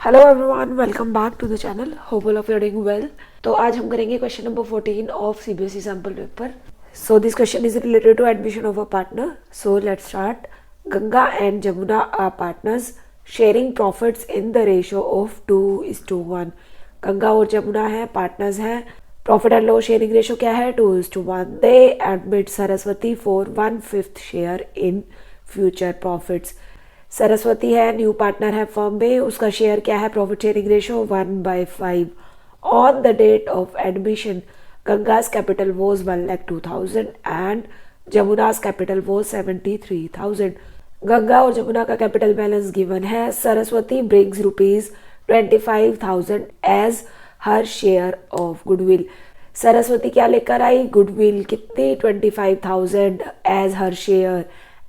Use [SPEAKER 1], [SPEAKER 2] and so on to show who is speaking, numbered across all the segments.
[SPEAKER 1] Hello everyone, welcome back to the channel. Hope all of you are doing well. तो आज हम करेंगे question number 14 of CBSE sample paper. So this question is related to admission of a partner. So let's start. Ganga and Jamuna are partners sharing profits in the ratio of 2:1। Ganga और जमुना है, partners हैं। Profit and loss sharing ratio क्या है? 2:1। They admit Saraswati for 1/5 share in future profits. Saraswati है, new partner है firm में, उसका share क्या है? Profit sharing ratio 1/5। On the date of admission Ganga's capital was 1,02,000 and Jamuna's capital was 73,000। Ganga और जमुना का कैपिटल बैलेंस गिवन है। Saraswati brings ₹25,000 as her share of goodwill. Saraswati क्या लेकर आई? गुडविल। कितनी? 25,000 as her share.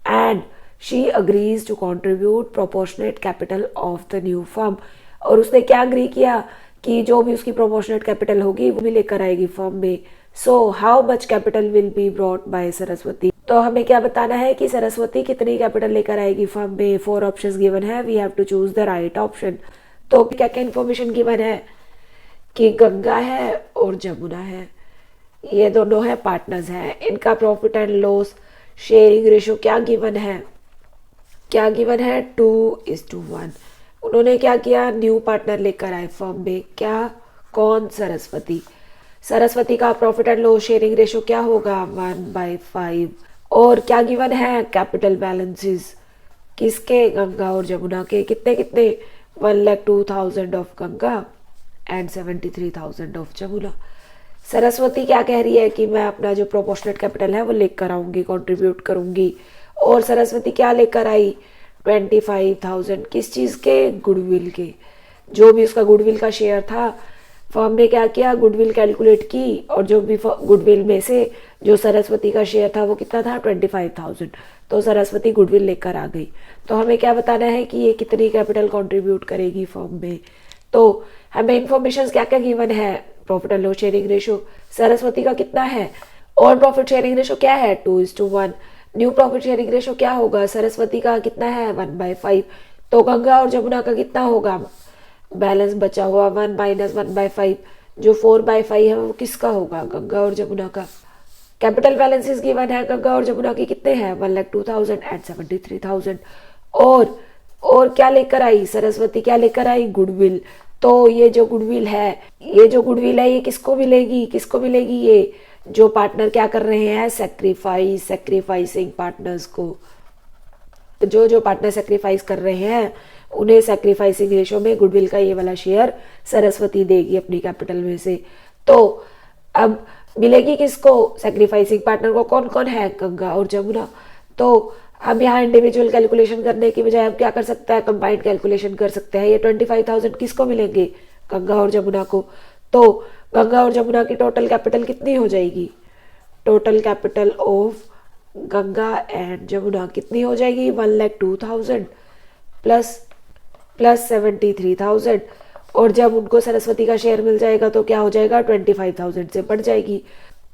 [SPEAKER 1] And she agrees to contribute proportionate capital of the new firm। और उसने क्या अग्री किया कि जो भी उसकी proportionate capital होगी वो भी लेकर आएगी फर्म में। So how much capital will be brought by Saraswati? तो हमें क्या बताना है कि सरस्वती कितनी कैपिटल लेकर आएगी फर्म में। 4 ऑप्शंस गिवन है, we have to choose the right option. तो क्या क्या इन्फॉर्मेशन गिवन है कि गंगा है और जमुना है, ये दोनों है पार्टनर्स हैं। इनका profit and loss sharing ratio क्या गिवन है? क्या गिवन है? 2:1। उन्होंने क्या किया? न्यू पार्टनर लेकर आए फर्म में। क्या? कौन? सरस्वती। सरस्वती का profit and loss sharing ratio क्या होगा? 1/5। और क्या गिवन है? कैपिटल बैलेंसेस किसके? गंगा और जमुना के। कितने कितने? 1,02,000 of Ganga and 73,000 of Jamuna. Saraswati क्या कह रही है कि मैं अपना जो प्रोपोर्शनेट कैपिटल है वो लेकर आऊंगी, कंट्रीब्यूट करूंगी। और सरस्वती क्या लेकर आई? 25,000। किस चीज के? गुडविल के। जो भी उसका गुडविल का शेयर था, फर्म ने क्या किया? गुडविल कैलकुलेट की और जो भी गुडविल में से जो सरस्वती का शेयर था वो कितना था? 25,000। तो सरस्वती गुडविल लेकर आ गई। तो हमें क्या बताना है कि ये कितनी कैपिटल कंट्रीब्यूट करेगी फर्म में। तो हमें इंफॉर्मेशन क्या क्या गिवन है? Profit and loss sharing ratio Saraswati का कितना है और प्रॉफिट शेयरिंग रेशियो क्या है? 2:1। न्यू प्रॉफिट शेयरिंग रेशियो क्या होगा? सरस्वती का कितना है? 1/5। तो गंगा और जमुना का कितना होगा? बैलेंस बचा हुआ 1 - 1/5। जो 4/5 है वो किसका होगा? गंगा और जमुना का। कैपिटल बैलेंसेस गिवन है गंगा और जमुना की कितने हैं? 1,02,000 एंड 73,000। और क्या लेकर आई? सरस्वती क्या लेकर आई? गुडविल। तो ये जो गुडविल है ये किसको मिलेगी? किसको मिलेगी? ये जो पार्टनर क्या कर रहे हैं? सैक्रिफाइसिंग पार्टनर्स को। जो पार्टनर सैक्रिफाइस कर रहे हैं उन्हें सैक्रिफाइसिंग रेशियो में गुडविल का ये वाला शेयर सरस्वती देगी अपनी कैपिटल में से। तो अब मिलेगी किसको? सैक्रिफाइसिंग पार्टनर को। कौन कौन है? गंगा और जमुना। तो हम यहाँ इंडिविजुअल कैलकुलेशन करने की बजाय हम क्या कर सकते हैं? कंबाइंड कैलकुलेशन कर सकते हैं। ये 25,000 किसको मिलेंगे? गंगा और जमुना को। तो गंगा और जमुना की टोटल कैपिटल कितनी हो जाएगी? Total capital of Ganga and Jamuna कितनी हो जाएगी? 1,02,000 प्लस 73,000। और जब उनको सरस्वती का शेयर मिल जाएगा तो क्या हो जाएगा? 25,000 से बढ़ जाएगी।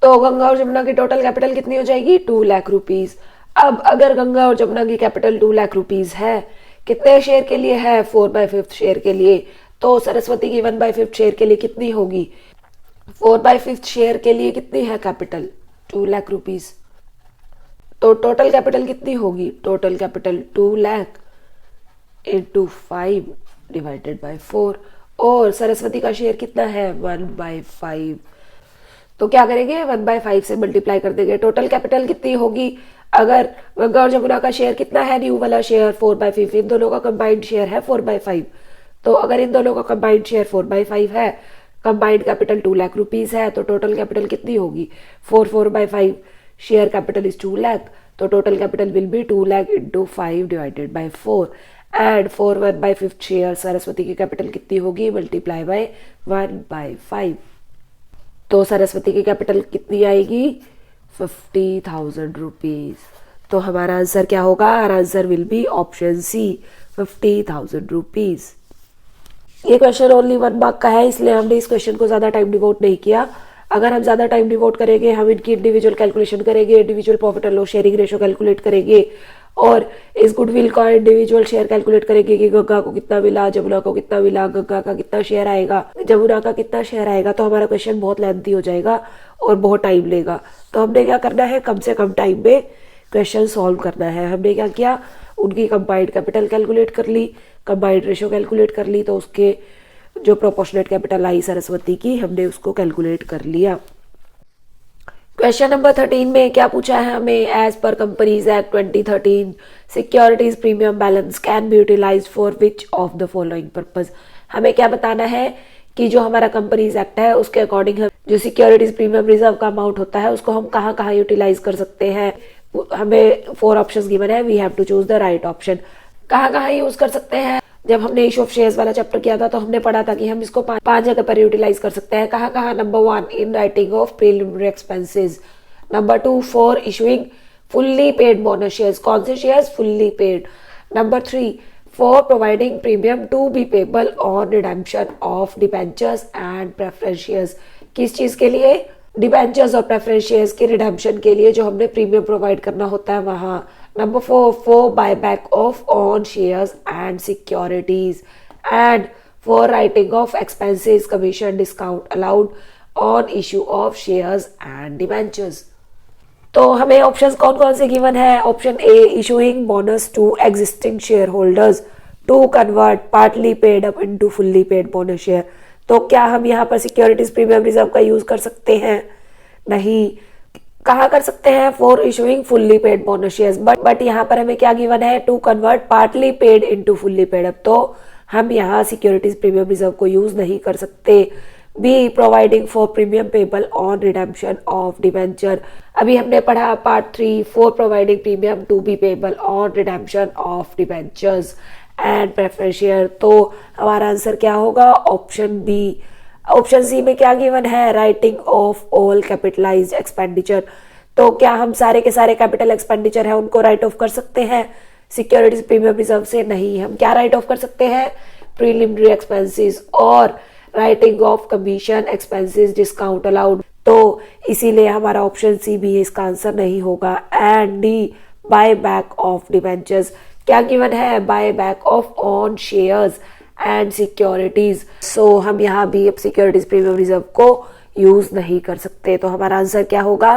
[SPEAKER 1] तो गंगा और जमुना की टोटल कैपिटल कितनी हो जाएगी? 2 लाख रुपीज। अब अगर गंगा और जमुना की कैपिटल 2 लाख रुपीज है, कितने शेयर के लिए है? 4/5 शेयर के लिए। तो सरस्वती की 1/5 शेयर के लिए कितनी होगी? 4/5 शेयर के लिए कितनी है कैपिटल? 2 लाख रुपीज। तो टोटल कैपिटल कितनी होगी? Total capital 2 lakh into 5 divided by 4। और सरस्वती का शेयर कितना है? 1/5। तो क्या करेंगे? 1/5 से मल्टीप्लाई कर देंगे। टोटल कैपिटल कितनी होगी? अगर गंगा और जमुना का शेयर कितना है? न्यू वाला शेयर 4/5। इन दोनों का कंबाइंड शेयर है 4/5। तो अगर इन दोनों का कंबाइंड शेयर 4/5 है, कंबाइंड कैपिटल 2 लाख रुपीज है, तो टोटल कैपिटल कितनी होगी? 4/5 शेयर कैपिटल इज 2 लाख। तो total capital will be 2 lakh into 5 divided by 4 and 4 1/5 share Saraswati की कैपिटल कितनी होगी? Multiply by 1/5। तो सरस्वती की कैपिटल कितनी आएगी? 50,000 रुपीज। तो हमारा आंसर क्या होगा? हमारा answer will be option C, 50,000 rupees. ये क्वेश्चन ओनली 1 मार्क का है, इसलिए हमने इस क्वेश्चन को ज्यादा टाइम डिवोट नहीं किया। अगर हम ज्यादा टाइम डिवोट करेंगे, हम इनकी इंडिविजुअल कैलकुलेशन करेंगे, individual profit and loss sharing ratio calculate करेंगे और इस गुडविल का इंडिविजुअल शेयर कैलकुलेट करेंगे कि गंगा को कितना मिला, जमुना को कितना मिला, गंगा का कितना शेयर आएगा, जमुना का कितना शेयर आएगा, तो हमारा क्वेश्चन बहुत लेंथी हो जाएगा और बहुत टाइम लेगा। तो हमने क्या करना है, कम से कम टाइम में क्वेश्चन सॉल्व करना है। हमने क्या किया, उनकी कंबाइंड कैपिटल कैलकुलेट कर ली, कंबाइंड रेशियो कैलकुलेट कर ली, तो उसके जो प्रोपोर्शनेट कैपिटल आई सरस्वती की, हमने उसको कैलकुलेट कर लिया। क्वेश्चन नंबर 13 में क्या पूछा है हमें, एज पर companies act 2013 securities premium balance can be utilised for which of the following purpose. हमें क्या बताना है कि जो हमारा कंपनीज एक्ट है उसके अकॉर्डिंग जो सिक्योरिटीज प्रीमियम रिजर्व का अमाउंट होता है उसको हम कहाँ कहाँ यूटिलाइज कर सकते हैं। हमें 4 ऑप्शंस गिवन है, we have to choose the right option. कहाँ कहाँ यूज कर सकते हैं, जब हमने इशू ऑफ शेयर्स वाला चैप्टर किया था तो हमने पढ़ा था कि हम इसको 5 जगह पर यूटिलाइज कर सकते हैं। कहाँ कहाँ, number 1 in writing off preliminary expenses, number 2 for issuing fully paid bonus shares, कौन से shares, fully paid, number 3 for providing premium to be payable on redemption of debentures and preference shares, किस चीज के लिए, डिबेंचर्स और preference shares के redemption के लिए जो हमने प्रीमियम प्रोवाइड करना होता है वहां, number 4 for buyback of on shares and securities, and for writing off expenses commission discount allowed on issue of shares and debentures. तो हमें ऑप्शंस कौन कौन से गिवन है, option A issuing bonus to existing share holders to convert partly paid up into fully paid bonus share. तो क्या हम यहाँ पर सिक्योरिटीज प्रीमियम रिजर्व का यूज कर सकते हैं, नहीं। कहाँ कर सकते हैं, for issuing fully paid bonus shares, but यहाँ पर हमें क्या गिवन है, to convert partly paid into fully paid up, तो हम यहाँ सिक्योरिटीज प्रीमियम रिजर्व को यूज नहीं कर सकते। B providing for premium payable on redemption of debenture, अभी हमने पढ़ा part 3 for providing premium to be payable on redemption of debentures and preference share, तो हमारा आंसर क्या होगा, ऑप्शन बी। ऑप्शन सी में क्या गिवन है, writing of all capitalised expenditure, तो क्या हम सारे के सारे कैपिटल एक्सपेंडिचर है उनको राइट ऑफ कर सकते हैं सिक्योरिटीज प्रीमियम रिजर्व से, नहीं। हम क्या राइट ऑफ कर सकते हैं, प्रीलिमिनरी एक्सपेंसेस और writing of commission expenses discount allowed, तो इसीलिए हमारा ऑप्शन सी भी इसका आंसर नहीं होगा। And D buy back of debentures, क्या गिवन है, buy back of on shares and securities, so हम यहाँ भी अब सिक्योरिटीज प्रीमियम रिजर्व को यूज नहीं कर सकते। तो हमारा आंसर क्या होगा,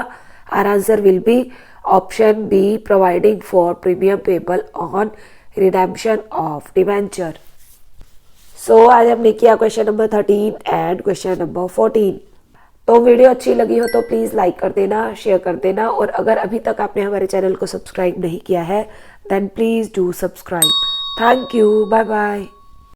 [SPEAKER 1] our answer will be option B providing for premium payable on redemption of debenture. So आज हमने किया क्वेश्चन नंबर 13 एंड क्वेश्चन नंबर 14। तो वीडियो अच्छी लगी हो तो प्लीज लाइक कर देना, शेयर कर देना, और अगर अभी तक आपने हमारे चैनल को सब्सक्राइब नहीं किया है then please do subscribe. Thank you, bye bye.